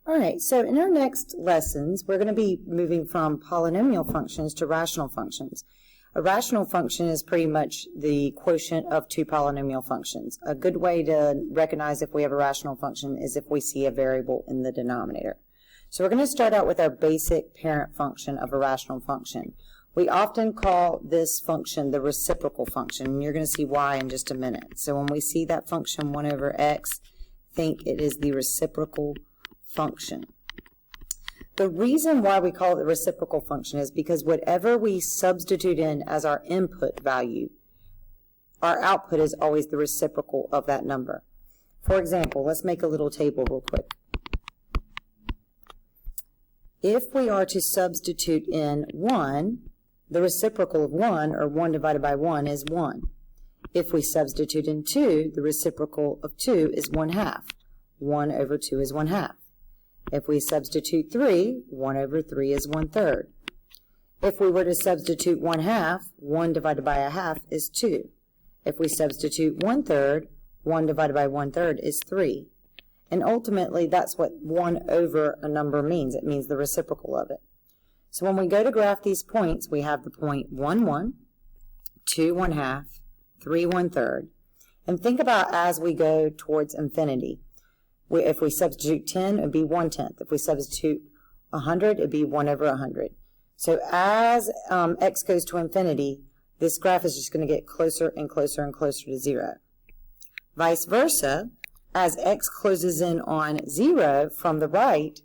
All right, so in our next lessons, we're going to be moving from polynomial functions to rational functions. A rational function is pretty much the quotient of two polynomial functions. A good way to recognize if we have a rational function is if we see a variable in the denominator. So we're going to start out with our basic parent function of a rational function. We often call this function the reciprocal function, and you're going to see why in just a minute. So when we see that function 1 over x, think it is the reciprocal function. The reason why we call it the reciprocal function is because whatever we substitute in as our input value, our output is always the reciprocal of that number. For example, let's make a little table real quick. If we are to substitute in 1, the reciprocal of 1, or 1 divided by 1, is 1. If we substitute in 2, the reciprocal of 2 is 1/2. 1 over 2 is 1/2. If we substitute 3, 1 over 3 is 1/3. If we were to substitute 1/2, 1 divided by 1/2 is 2. If we substitute 1/3, 1 divided by 1/3 is 3. And ultimately, that's what 1 over a number means. It means the reciprocal of it. So when we go to graph these points, we have the point 1, 1, 2, 1/2, 3, 1/3. And think about as we go towards infinity. If we substitute 10, it would be 1/10. If we substitute 100, it would be 1 over 100. So as x goes to infinity, this graph is just going to get closer and closer and closer to 0. Vice versa, as x closes in on 0 from the right,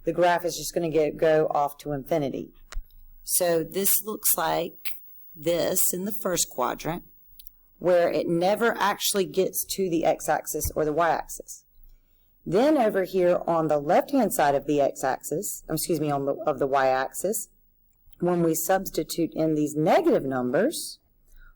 the graph is just going to go off to infinity. So this looks like this in the first quadrant, where it never actually gets to the x-axis or the y-axis. Then over here on the left-hand side of the x-axis, of the y-axis, when we substitute in these negative numbers,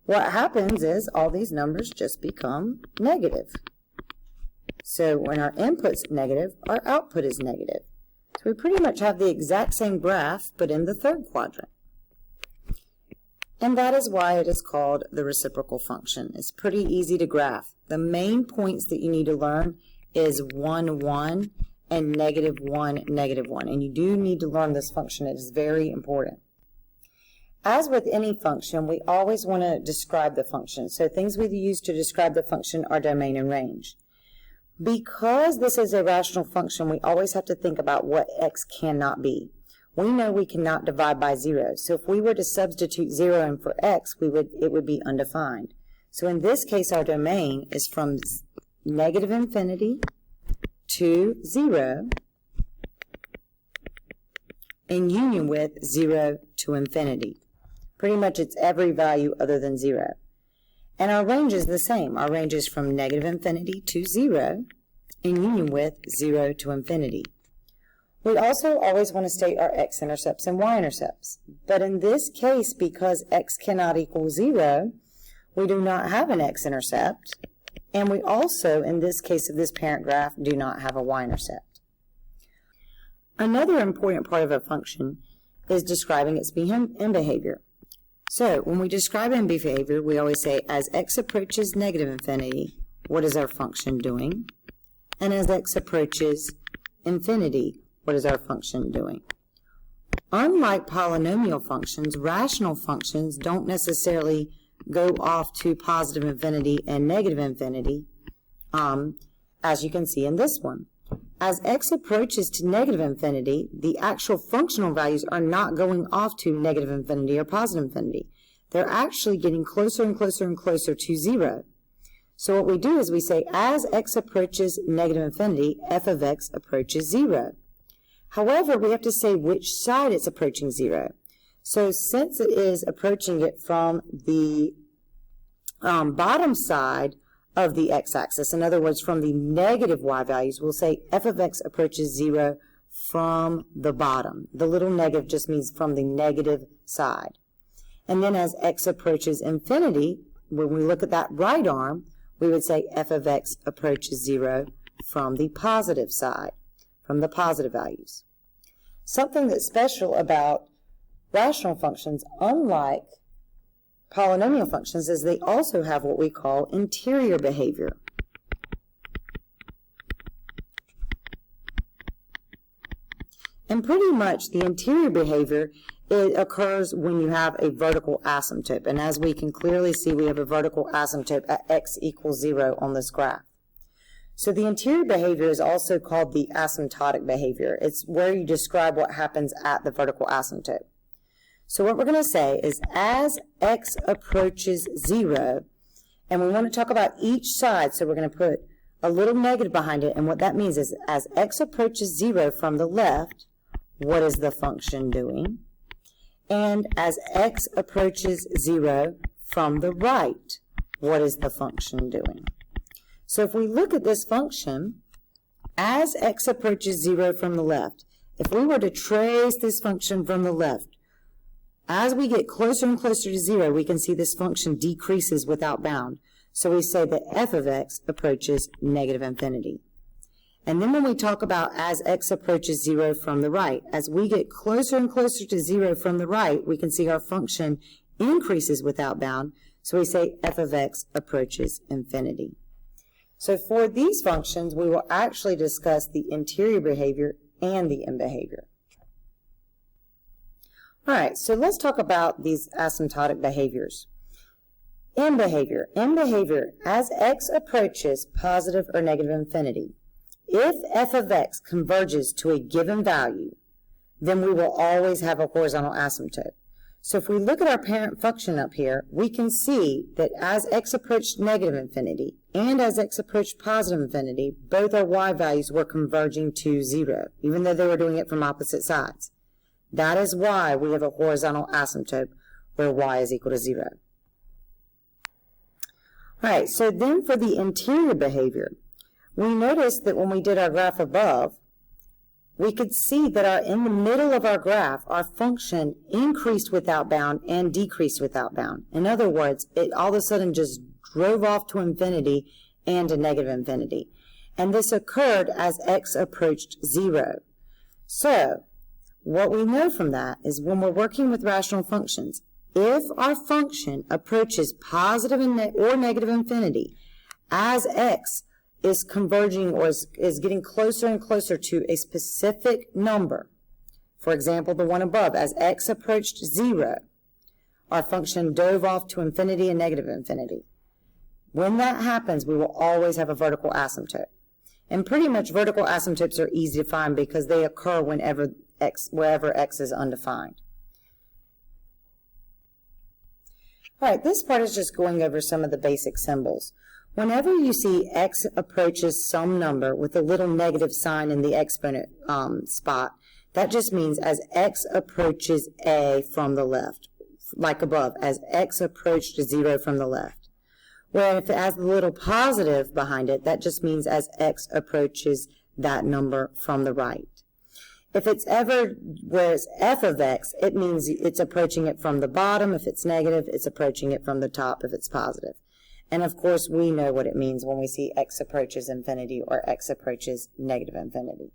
what happens is all these numbers just become negative. So when our input's negative, our output is negative. So we pretty much have the exact same graph, but in the third quadrant. And that is why it is called the reciprocal function. It's pretty easy to graph. The main points that you need to learn is 1, 1, and -1, -1. And you do need to learn this function. It is very important. As with any function, we always want to describe the function. So things we use to describe the function are domain and range. Because this is a rational function, we always have to think about what x cannot be. We know we cannot divide by 0. So if we were to substitute 0 in for x, it would be undefined. So in this case, our domain is from -infinity to 0 in union with 0 to infinity. Pretty much it's every value other than 0. And our range is the same. Our range is from -infinity to 0 in union with 0 to infinity. We also always want to state our x-intercepts and y-intercepts. But in this case, because x cannot equal 0, we do not have an x-intercept. And we also, in this case of this parent graph, do not have a y-intercept. Another important part of a function is describing its behavior. So when we describe in behavior, we always say, as x approaches -infinity, what is our function doing? And as x approaches infinity, what is our function doing? Unlike polynomial functions, rational functions don't necessarily go off to positive infinity and negative infinity, as you can see in this one. As x approaches to negative infinity, the actual functional values are not going off to negative infinity or positive infinity. They're actually getting closer and closer and closer to 0. So what we do is we say, as x approaches negative infinity, f of x approaches 0. However, we have to say which side it's approaching 0. So since it is approaching it from the bottom side of the x-axis, in other words, from the negative y values, we'll say f of x approaches 0 from the bottom. The little negative just means from the negative side. And then as x approaches infinity, when we look at that right arm, we would say f of x approaches 0 from the positive side, from the positive values. Something that's special about rational functions, unlike polynomial functions, is they also have what we call interior behavior. And pretty much the interior behavior, it occurs when you have a vertical asymptote. And as we can clearly see, we have a vertical asymptote at x equals 0 on this graph. So the interior behavior is also called the asymptotic behavior. It's where you describe what happens at the vertical asymptote. So what we're going to say is as x approaches 0, and we want to talk about each side, so we're going to put a little negative behind it, and what that means is as x approaches 0 from the left, what is the function doing? And as x approaches 0 from the right, what is the function doing? So if we look at this function, as x approaches 0 from the left, if we were to trace this function from the left, as we get closer and closer to 0, we can see this function decreases without bound. So we say that f of x approaches negative infinity. And then when we talk about as x approaches 0 from the right, as we get closer and closer to 0 from the right, we can see our function increases without bound. So we say f of x approaches infinity. So for these functions, we will actually discuss the interior behavior and the end behavior. All right, so let's talk about these asymptotic behaviors. End behavior. End behavior, as x approaches positive or negative infinity, if f of x converges to a given value, then we will always have a horizontal asymptote. So if we look at our parent function up here, we can see that as x approached negative infinity and as x approached positive infinity, both our y values were converging to 0, even though they were doing it from opposite sides. That is why we have a horizontal asymptote where y is equal to 0. All right, so then for the interior behavior, we noticed that when we did our graph above, we could see that in the middle of our graph, our function increased without bound and decreased without bound. In other words, it all of a sudden just drove off to infinity and to negative infinity. And this occurred as x approached 0. So what we know from that is when we're working with rational functions, if our function approaches positive or negative infinity, as x is converging or is getting closer and closer to a specific number, for example, the one above, as x approached 0, our function dove off to infinity and negative infinity. When that happens, we will always have a vertical asymptote. And pretty much vertical asymptotes are easy to find because they occur wherever x is undefined. All right, this part is just going over some of the basic symbols. Whenever you see x approaches some number with a little negative sign in the exponent spot, that just means as x approaches a from the left, like above, as x approached 0 from the left. Where if it has a little positive behind it, that just means as x approaches that number from the right. If it's ever, where it's f of x, it means it's approaching it from the bottom. If it's negative, it's approaching it from the top if it's positive. And of course, we know what it means when we see x approaches infinity or x approaches negative infinity.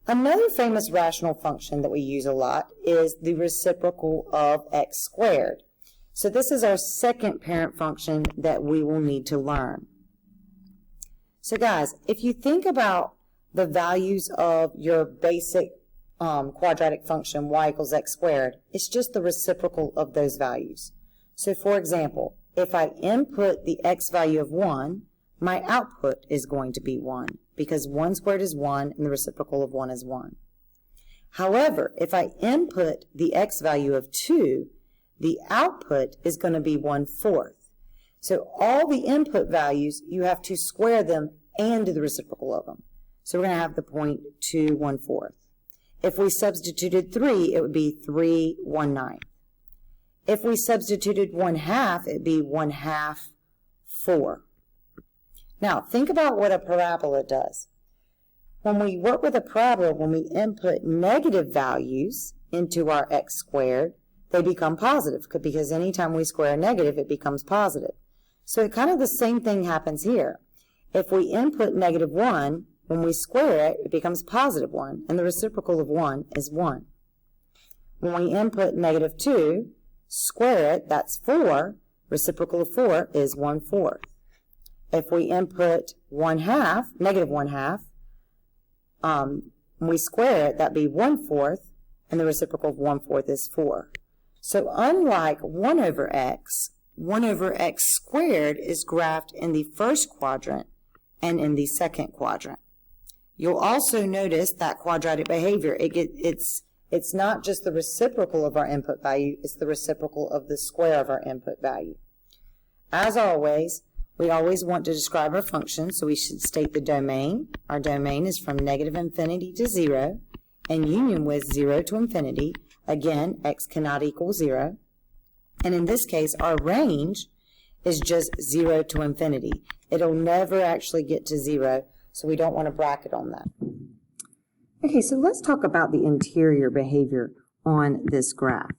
Another famous rational function that we use a lot is the reciprocal of x squared. So this is our second parent function that we will need to learn. So guys, if you think about the values of your basic quadratic function y equals x squared, it's just the reciprocal of those values. So for example, if I input the x value of 1, my output is going to be 1, because 1 squared is 1 and the reciprocal of 1 is 1. However, if I input the x value of 2, the output is going to be 1/4. So all the input values, you have to square them and do the reciprocal of them. So we're going to have the point 2 1/4. If we substituted 3, it would be 3 1/9. If we substituted 1/2, it'd be 1/2 4. Now, think about what a parabola does. When we work with a parabola, when we input negative values into our x squared, they become positive, because anytime we square a negative, it becomes positive. So kind of the same thing happens here. If we input -1, when we square it, it becomes +1, and the reciprocal of 1 is 1. When we input -2, square it, that's 4. Reciprocal of 4 is 1/4. If we input -1/2, When we square it, that'd be 1/4, and the reciprocal of 1/4 is 4. So unlike 1 over x squared is graphed in the first quadrant and in the second quadrant. You'll also notice that quadratic behavior. It's not just the reciprocal of our input value, it's the reciprocal of the square of our input value. As always, we always want to describe our function, so we should state the domain. Our domain is from -infinity to 0, and union with 0 to infinity. Again, x cannot equal 0. And in this case, our range is just 0 to infinity. It'll never actually get to 0, so we don't want to bracket on that. Okay, so let's talk about the interior behavior on this graph.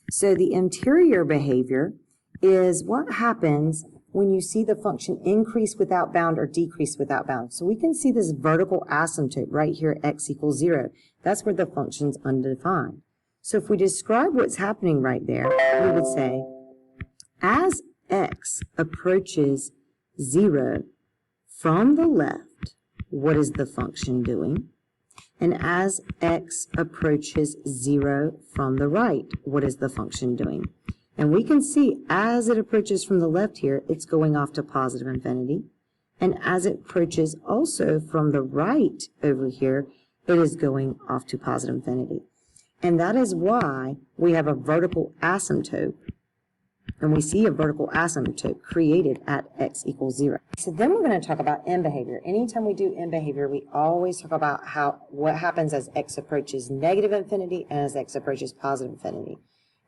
So the interior behavior is what happens when you see the function increase without bound or decrease without bound. So we can see this vertical asymptote right here, x equals 0. That's where the function's undefined. So if we describe what's happening right there, we would say, as x approaches 0 from the left, what is the function doing? And as x approaches 0 from the right, what is the function doing? And we can see as it approaches from the left here, it's going off to positive infinity. And as it approaches also from the right over here, it is going off to positive infinity. And that is why we have a vertical asymptote. And we see a vertical asymptote created at x equals 0. So then we're going to talk about end behavior. Anytime we do end behavior, we always talk about what happens as x approaches negative infinity and as x approaches positive infinity.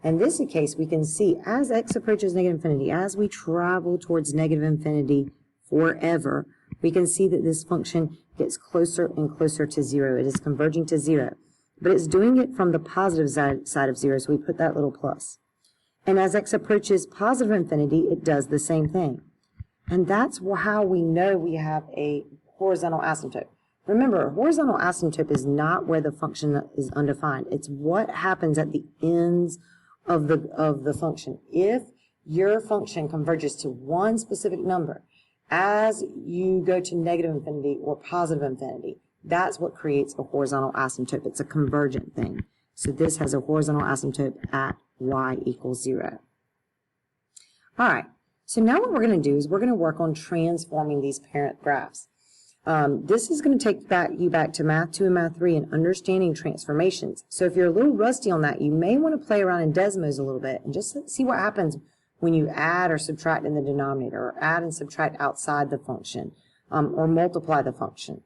In this case, we can see as x approaches negative infinity, as we travel towards negative infinity forever, we can see that this function gets closer and closer to 0. It is converging to 0. But it's doing it from the positive side of 0, so we put that little plus. And as x approaches positive infinity, it does the same thing. And that's how we know we have a horizontal asymptote. Remember, a horizontal asymptote is not where the function is undefined. It's what happens at the ends of the function. If your function converges to one specific number, as you go to negative infinity or positive infinity, that's what creates a horizontal asymptote. It's a convergent thing. So this has a horizontal asymptote at y equals 0. All right, so now what we're going to do is we're going to work on transforming these parent graphs. This is going to take you back to Math 2 and Math 3 and understanding transformations. So if you're a little rusty on that, you may want to play around in Desmos a little bit and just see what happens when you add or subtract in the denominator, or add and subtract outside the function, or multiply the function.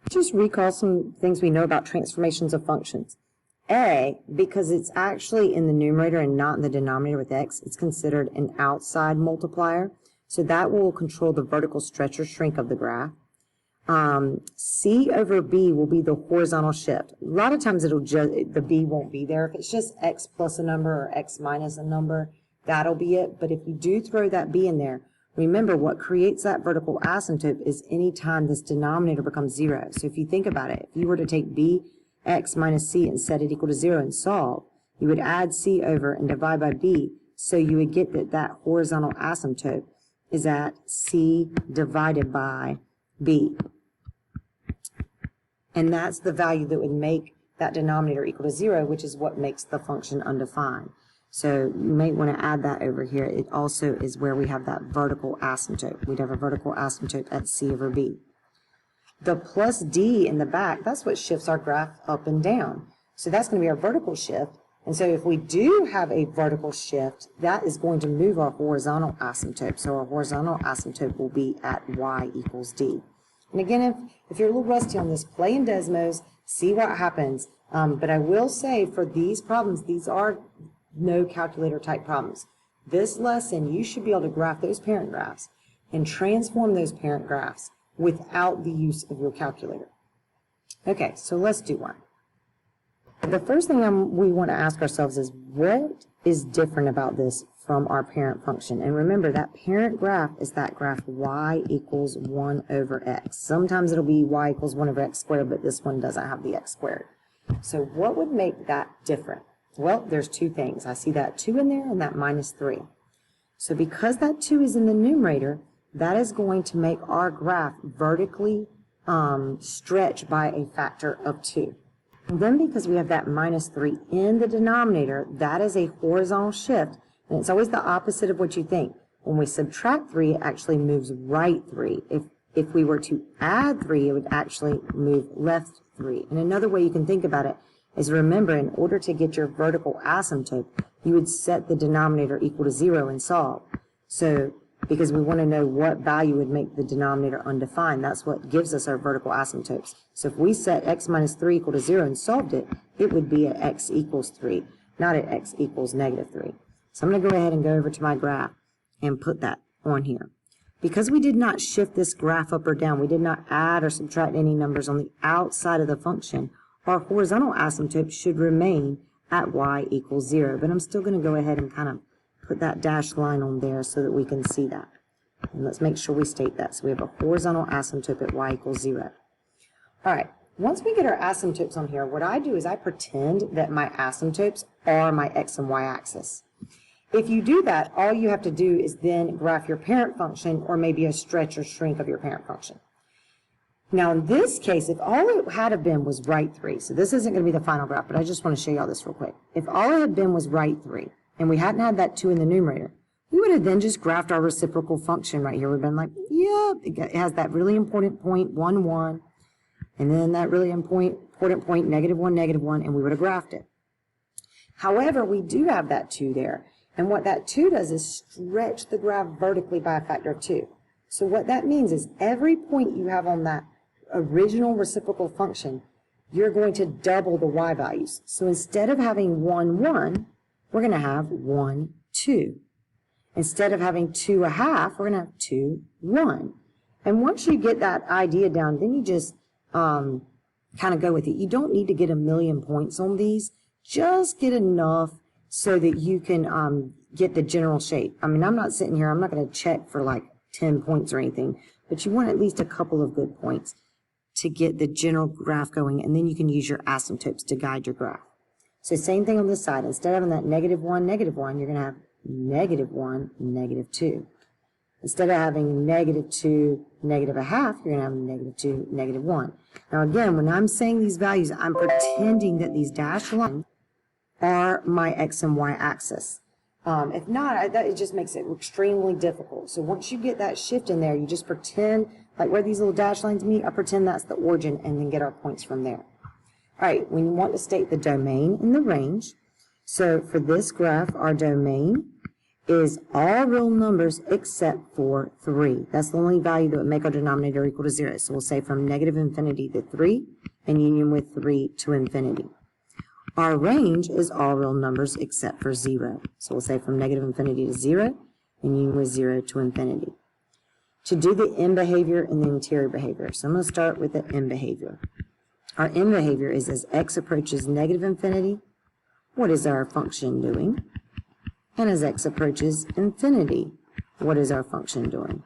Just recall some things we know about transformations of functions. A, because it's actually in the numerator and not in the denominator with x, it's considered an outside multiplier. So that will control the vertical stretch or shrink of the graph. C over B will be the horizontal shift. A lot of times the B won't be there. If it's just x plus a number or x minus a number, that'll be it. But if you do throw that B in there, remember what creates that vertical asymptote is any time this denominator becomes 0. So if you think about it, if you were to take B x minus c and set it equal to 0 and solve, you would add c over and divide by b, so you would get that horizontal asymptote is at c divided by b. And that's the value that would make that denominator equal to 0, which is what makes the function undefined. So you may want to add that over here. It also is where we have that vertical asymptote. We'd have a vertical asymptote at c over b. The plus d in the back, that's what shifts our graph up and down. So that's going to be our vertical shift. And so if we do have a vertical shift, that is going to move our horizontal asymptote. So our horizontal asymptote will be at y equals d. And again, if you're a little rusty on this, play in Desmos, see what happens. But I will say for these problems, these are no calculator type problems. This lesson, you should be able to graph those parent graphs and transform those parent graphs without the use of your calculator. Okay, so let's do one. The first thing we want to ask ourselves is, what is different about this from our parent function? And remember, that parent graph is that graph y equals 1 over x. Sometimes it'll be y equals 1 over x squared, but this one doesn't have the x squared. So what would make that different? Well, there's two things. I see that 2 in there and that minus 3. So because that 2 is in the numerator, that is going to make our graph vertically stretch by a factor of 2. And then because we have that minus 3 in the denominator, that is a horizontal shift, and it's always the opposite of what you think. When we subtract 3, it actually moves right 3. If we were to add 3, it would actually move left 3. And another way you can think about it is, remember, in order to get your vertical asymptote, you would set the denominator equal to 0 and solve. So, because we want to know what value would make the denominator undefined, that's what gives us our vertical asymptotes. So if we set x minus 3 equal to 0 and solved it, it would be at x equals 3, not at x equals negative 3. So I'm going to go ahead and go over to my graph and put that on here. Because we did not shift this graph up or down, we did not add or subtract any numbers on the outside of the function, our horizontal asymptote should remain at y equals 0. But I'm still going to go ahead and kind of put that dashed line on there so that we can see that. And let's make sure we state that. So we have a horizontal asymptote at y equals 0. All right, once we get our asymptotes on here, what I do is I pretend that my asymptotes are my x and y axis. If you do that, all you have to do is then graph your parent function, or maybe a stretch or shrink of your parent function. Now in this case, if all it had have been was right 3, so this isn't going to be the final graph, but I just want to show you all this real quick. If all it had been was right 3, and we hadn't had that 2 in the numerator, we would have then just graphed our reciprocal function right here. We've been like, yeah, it has that really important point, 1, 1, and then that really important point, negative 1, and we would have graphed it. However, we do have that 2 there, and what that 2 does is stretch the graph vertically by a factor of 2. So what that means is every point you have on that original reciprocal function, you're going to double the y values. So instead of having 1, 1, we're going to have 1, 2. Instead of having 2 1/2, we're going to have 2, 1. And once you get that idea down, then you just kind of go with it. You don't need to get a million points on these. Just get enough so that you can get the general shape. I mean, I'm not sitting here, I'm not going to check for like 10 points or anything, but you want at least a couple of good points to get the general graph going, and then you can use your asymptotes to guide your graph. So same thing on this side. Instead of having that -1, -1, you're going to have -1, -2. Instead of having -2, -1/2, you're going to have -2, -1. Now again, when I'm saying these values, I'm pretending that these dashed lines are my x and y axis. If not, it just makes it extremely difficult. So once you get that shift in there, you just pretend, like where these little dash lines meet, I pretend that's the origin and then get our points from there. All right, we want to state the domain and the range. So for this graph, our domain is all real numbers except for 3. That's the only value that would make our denominator equal to 0. So we'll say from -infinity to 3 and union with 3 to infinity. Our range is all real numbers except for 0. So we'll say from -infinity to 0 and union with 0 to infinity. To do the end behavior and the interior behavior. So I'm going to start with the end behavior. Our end behavior is as x approaches -infinity, what is our function doing? And as x approaches infinity, what is our function doing?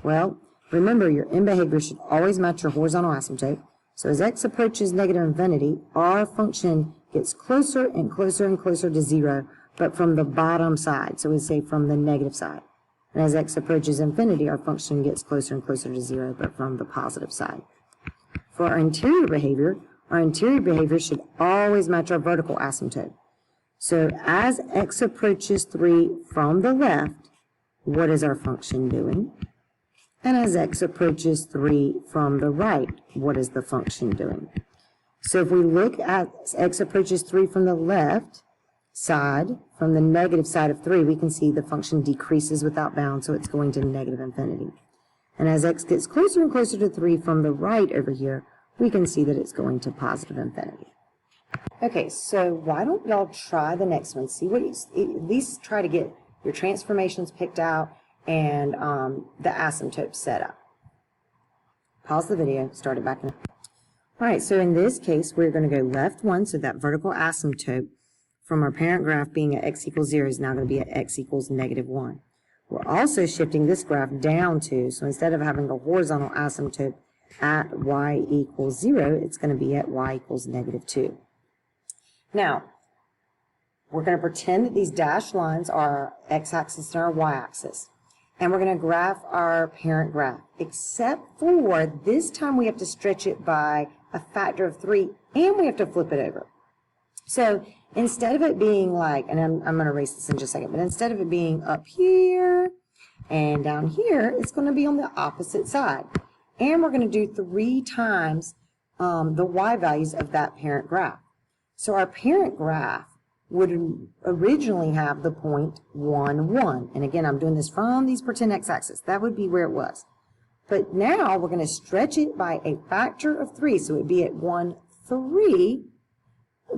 Well, remember your end behavior should always match your horizontal asymptote. So as x approaches -infinity, our function gets closer and closer and closer to 0, but from the bottom side. So we say from the negative side. And as x approaches infinity, our function gets closer and closer to 0, but from the positive side. For our interior behavior should always match our vertical asymptote. So as x approaches 3 from the left, what is our function doing? And as x approaches 3 from the right, what is the function doing? So if we look at x approaches 3 from the left side, from the negative side of 3, we can see the function decreases without bound, so it's going to -infinity. And as x gets closer and closer to 3 from the right over here, we can see that it's going to positive infinity. Okay, so why don't y'all try the next one? See what at least try to get your transformations picked out and the asymptote set up. Pause the video, start it back in. All right, so in this case, we're going to go left 1, so that vertical asymptote from our parent graph being at x equals 0 is now going to be at x equals -1. We're also shifting this graph down 2, so instead of having a horizontal asymptote at y equals 0, it's going to be at y equals -2. Now, we're going to pretend that these dashed lines are our x-axis and our y-axis. And we're going to graph our parent graph, except for this time we have to stretch it by a factor of 3, and we have to flip it over. So instead of it being like, and I'm going to erase this in just a second, but instead of it being up here and down here, it's going to be on the opposite side. And we're going to do 3 times the y values of that parent graph. So our parent graph would originally have the point 1, 1. And again, I'm doing this from these pretend x-axis. That would be where it was. But now we're going to stretch it by a factor of 3. So it would be at 1, 3.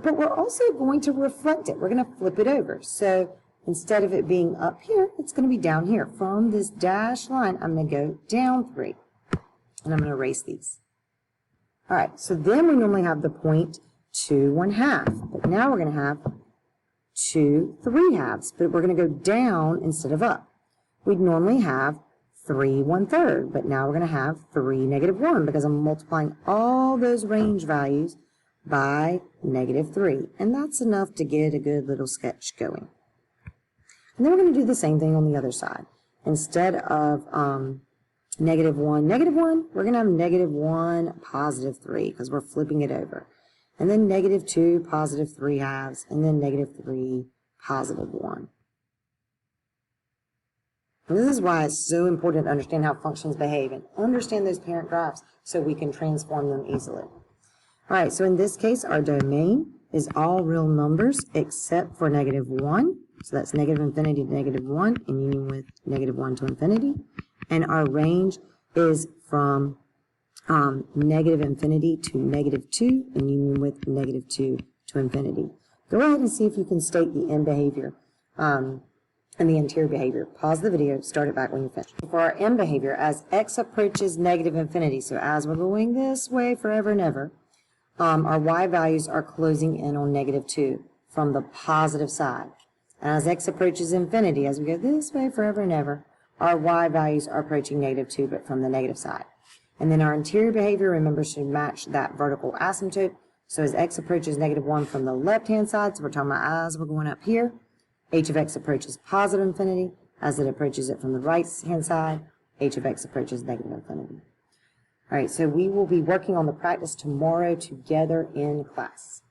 But we're also going to reflect it. We're going to flip it over. So instead of it being up here, it's going to be down here. From this dashed line, I'm going to go down 3. And I'm going to erase these. All right, so then we normally have the point 2, 1/2. But now we're going to have 2, 3/2. But we're going to go down instead of up. We'd normally have 3, 1/3. But now we're going to have 3, -1 because I'm multiplying all those range values by -3. And that's enough to get a good little sketch going. And then we're going to do the same thing on the other side. Instead of -1, -1, we're going to have -1, +3 because we're flipping it over. And then -2, +3/2, and then -3, +1. And this is why it's so important to understand how functions behave and understand those parent graphs so we can transform them easily. All right, so in this case, our domain is all real numbers except for -1. So that's -∞ to -1 in union with -1 to infinity. And our range is from -∞ to -2 in union with -2 to infinity. Go ahead and see if you can state the end behavior and the interior behavior. Pause the video, start it back when you finish. For our end behavior, as x approaches -∞, so as we're going this way forever and ever, our y values are closing in on -2 from the positive side. As x approaches infinity, as we go this way forever and ever, our y values are approaching -2, but from the negative side. And then our interior behavior, remember, should match that vertical asymptote. So as x approaches -1 from the left-hand side, so we're talking about as we're going up here, h of x approaches positive infinity. As it approaches it from the right-hand side, h of x approaches -infinity. All right, so we will be working on the practice tomorrow together in class.